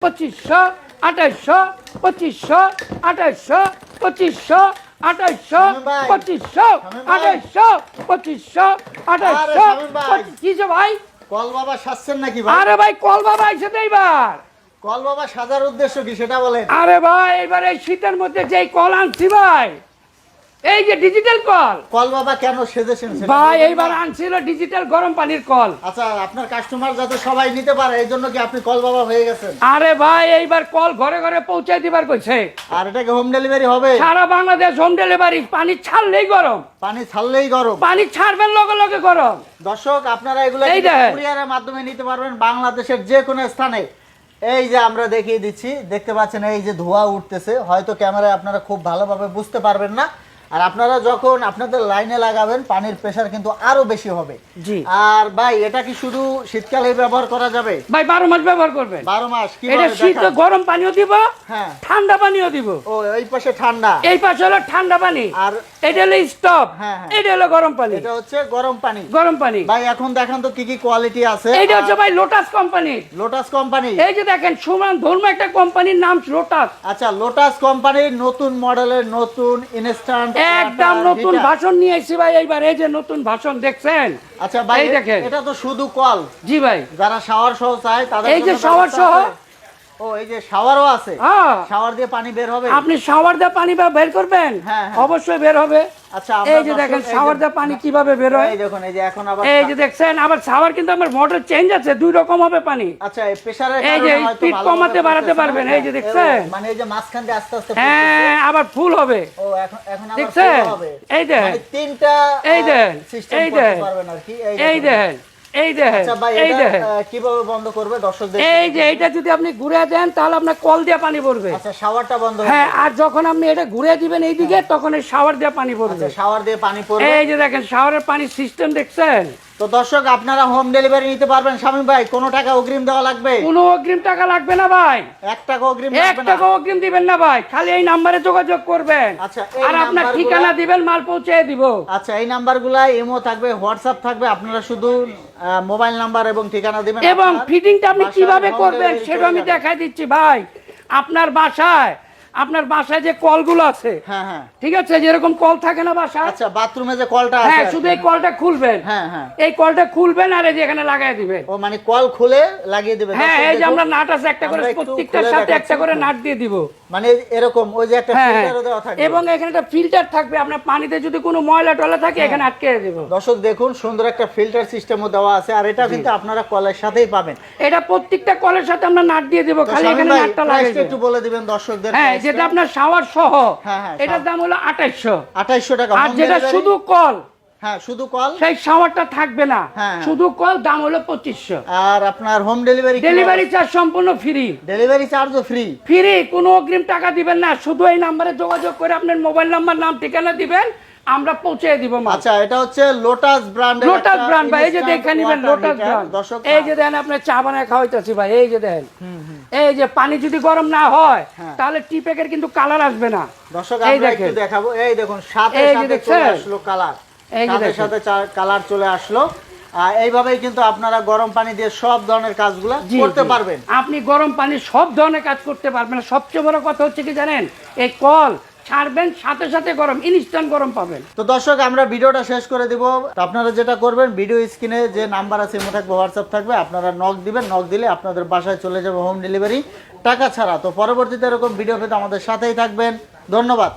2500 2800 2500 2800 2500 2800 2500 2800 2500 2800 কি যে ভাই কল বাবা সাজছেন নাকি ভাই? আরে ভাই কল বাবা আইছে তো এইবার। কল বাবা সাজার উদ্দেশ্য কি সেটা বলেন। আরে ভাই এবার এই শীতের মধ্যে যেই কল আনছি ভাই, এই যে ডিজিটাল কল। কল বাবা কেন সেজেছেন ভাই এইবার আনছিল ডিজিটাল গরম পানির কল। আচ্ছা, আপনার কাস্টমার যাতে সবাই নিতে পারে এই জন্য কি আপনি কল বাবা হয়ে গেছেন? আরে ভাই এইবার কল ঘরে ঘরে পৌঁছাই দিবার কইছে। আর এটা কি হোম ডেলিভারি হবে? সারা বাংলাদেশ হোম ডেলিভারি। পানি ছাড়লেই গরম, পানি ছাড়লেই গরম, পানি ছাড়বেন লগে লগে গরম। দর্শক আপনারা এগুলো কুরিয়ারের মাধ্যমে নিতে পারবেন বাংলাদেশের যে কোনো স্থানে। এই যে আমরা দেখিয়ে দিচ্ছি, দেখতে পাচ্ছেন এই যে ধোঁয়া উঠতেছে, হয়তো ক্যামেরায় আপনারা খুব ভালোভাবে বুঝতে পারবেন না। আর আপনারা যখন আপনাদের লাইনে লাগাবেন পানির প্রেসার কিন্তু আরো বেশি হবে। জি। আর ভাই এটা কি শুধু শীতকালে ব্যবহার করা যাবে? ভাই 12 মাস ব্যবহার করবেন। 12 মাস কি এটা শীত গরম পানিও দিব, হ্যাঁ ঠান্ডা পানিও দিব। ও এই পাশে ঠান্ডা, এই পাশে হলো ঠান্ডা পানি, আর এটা হলো স্টপ, হ্যাঁ হ্যাঁ এটা হলো গরম পানি। এটা হচ্ছে গরম পানি। গরম পানি ভাই এখন দেখেন তো কি কি কোয়ালিটি আছে। এইটা হচ্ছে ভাই লোটাস কোম্পানি। লোটাস কোম্পানি, এই যে দেখেন সুমান ধর্ম একটা কোম্পানির নাম লোটাস। আচ্ছা লোটাস কোম্পানির নতুন মডেলের নতুন ইনস্ট্যান্ট একদম নতুন ভাষণ নিয়ে আইছি ভাই এইবার। এই যে নতুন ভাষণ দেখছেন। আচ্ছা ভাই এই দেখেন এটা তো শুধু কল। জি ভাই, যারা শাওয়ার সহ চায় তাদের এই যে শাওয়ার সহ। ও এই যে শাওয়ারও আছে, হ্যাঁ শাওয়ার দিয়ে পানি বের হবে। আপনি শাওয়ার দিয়ে পানি বের করবেন, হ্যাঁ অবশ্যই বের হবে। আচ্ছা এই যে দেখেন শাওয়ার দিয়ে পানি কিভাবে বের হয়। এই দেখুন এই যে এখন আবার এই যে দেখছেন আবার শাওয়ার কিন্তু আমার মোটর চেঞ্জ আছে, দুই রকম হবে পানি। আচ্ছা এই প্রেসারের এই যে কারণে হয়তো স্পিড ভালো কমাতে বাড়াতে পারবেন। এই যে দেখছেন, মানে এই যে মাঝখান দিয়ে আস্তে আস্তে হ্যাঁ আবার ফুল হবে। ও এখন এখন আবার দেখছেন ফুল হবে। এই দেখেন, মানে তিনটা এই দেখেন, সিস্টেম এই করতে দেখেন, পারবেন আর কি। এই দেখেন, এই দেখেন, আচ্ছা ভাই এই এটা দেখেন কিভাবে বন্ধ করবে দর্শকদের? এই যে এটা যদি আপনি ঘুরে দেন তাহলে আপনার কল দিয়ে পানি পড়বে। আচ্ছা শাওয়ারটা বন্ধ হ্যাঁ, আর যখন আপনি এটা ঘুরে দিবেন এইদিকে তখন এই শাওয়ার দিয়ে পানি পড়বে। আচ্ছা শাওয়ার দিয়ে পানি পড়বে। এই যে দেখেন শাওয়ারের পানি সিস্টেম দেখছেন। তো দর্শক আপনারা হোম ডেলিভারি নিতে পারবেন। শামীম ভাই কোনো টাকা অগ্রিম দেওয়া লাগবে? কোনো অগ্রিম টাকা লাগবে না ভাই, 1 টাকা অগ্রিম 1 লাগবে না। টাকা অগ্রিম দিবেন না ভাই, খালি এই নম্বরে যোগাযোগ করবেন। আচ্ছা এই আর আপনার নাম্বারগুলো- ঠিকানা দিবেন, মাল পৌঁছে দিব। আচ্ছা এই নাম্বারগুলো ইমো থাকবে, হোয়াটসঅ্যাপ থাকবে, আপনারা শুধু মোবাইল নাম্বার এবং ঠিকানা দিবেন। এবং আপনার ফিটিংটা আপনি বাসায় কিভাবে home করবেন delivery সেটা করে আমি যাবেন। দেখাই দিচ্ছি ভাই। আপনার বাসায় যে কলগুলো আছে, হ্যাঁ হ্যাঁ ঠিক আছে, যেরকম কল থাকে না বাসায়, আচ্ছা বাথরুমে যে কলটা আছে হ্যাঁ আর কি। শুধু এই কলটা খুলবেন, হ্যাঁ হ্যাঁ এই কলটা খুলবেন আর এই যে এখানে লাগাই দিবেন। ও মানে কল খুলে লাগিয়ে দিবেন। হ্যাঁ দর্শক এই যে দেখুন, আমরা নাট আছে একটা করে, আমরা একটু প্রত্যেকটার খুলে সাথে একটা দেখাচ্ছি। করে নাট দিয়ে দিব। মানে এরকম ওই যে একটা হ্যাঁ ফিল্টারও দেওয়া থাকবে এবং এখানে একটা ফিল্টার থাকবে, আপনার পানিতে যদি কোনো ময়লা টলা থাকে এখানে আটকে দেব। দর্শক দেখুন সুন্দর একটা ফিল্টার সিস্টেমও দেওয়া আছে, আর এটা কিন্তু আপনারা কলের সাথেই পাবেন। এটা প্রত্যেকটা কলের সাথে আমরা নাট দিয়ে দেব, খালি শামীম এখানে ভাই, নাটটা প্রাইসটা লাগাই একটু বলে দিবেন দর্শকদের। হ্যাঁ যেটা আপনার শাওয়ার সহ, হ্যাঁ, হ্যাঁ, এটার দাম হলো 2800। 2800 টাকা। আর home যেটা delivery? শুধু কল, হ্যাঁ শুধু কল, সেই শাওয়ারটা থাকবে না, হ্যাঁ। শুধু কল, দাম হলো 2500। আর আপনার হোম ডেলিভারি ডেলিভারি চার্জ সম্পূর্ণ ফ্রি। ডেলিভারি চার্জও ফ্রি। ফ্রি, কোনো অগ্রিম টাকা দিবেন না, শুধু এই নাম্বারে যোগাযোগ করে আপনার মোবাইল নাম্বার, নাম, ঠিকানা দিবেন, আমরা পৌঁছে দিব মাল। আচ্ছা এটা হচ্ছে লোটাস ব্র্যান্ডের, লোটাস ব্র্যান্ড ভাই, এই যে দেখে নিবেন লোটাস ব্র্যান্ড। দর্শক এই যে দেন আপনার চা বানায় খাওয়াইতেছি ভাই, এই যে দেন, এই যে পানি যদি গরম না হয় তাহলে টি প্যাকের কিন্তু কালার আসবে না। দর্শক এই আমরা দেখেন, একটু দেখাবো। এই দেখুন সাথে এই যে সাথে দেখছেন? চলে আসলো কালার, এই যে সাথে দেখেন। সাথে কালার চলে আসলো। এইভাবেই কিন্তু আপনারা গরম পানি দিয়ে সব ধরনের কাজগুলো জি, করতে জি। পারবেন। আপনি গরম পানি সব ধরনের কাজ করতে পারবেন। সবচেয়ে বড় কথা হচ্ছে কি জানেন, এই কল ছাড়বেন সাথে সাথে গরম, ইনস্ট্যান্ট গরম পাবেন। তো দর্শক আমরা ভিডিওটা শেষ করে দিব। তো আপনারা যেটা করবেন, ভিডিও স্ক্রিনে যে নাম্বার আছে ইমো থাকবে, হোয়াটসঅ্যাপ থাকবে, আপনারা নক দিবেন, নক দিলে আপনাদের বাসায় চলে যাবে হোম ডেলিভারি টাকা ছাড়া। তো পরবর্তীতে এরকম ভিডিও পেতে আমাদের সাথেই থাকবেন। ধন্যবাদ।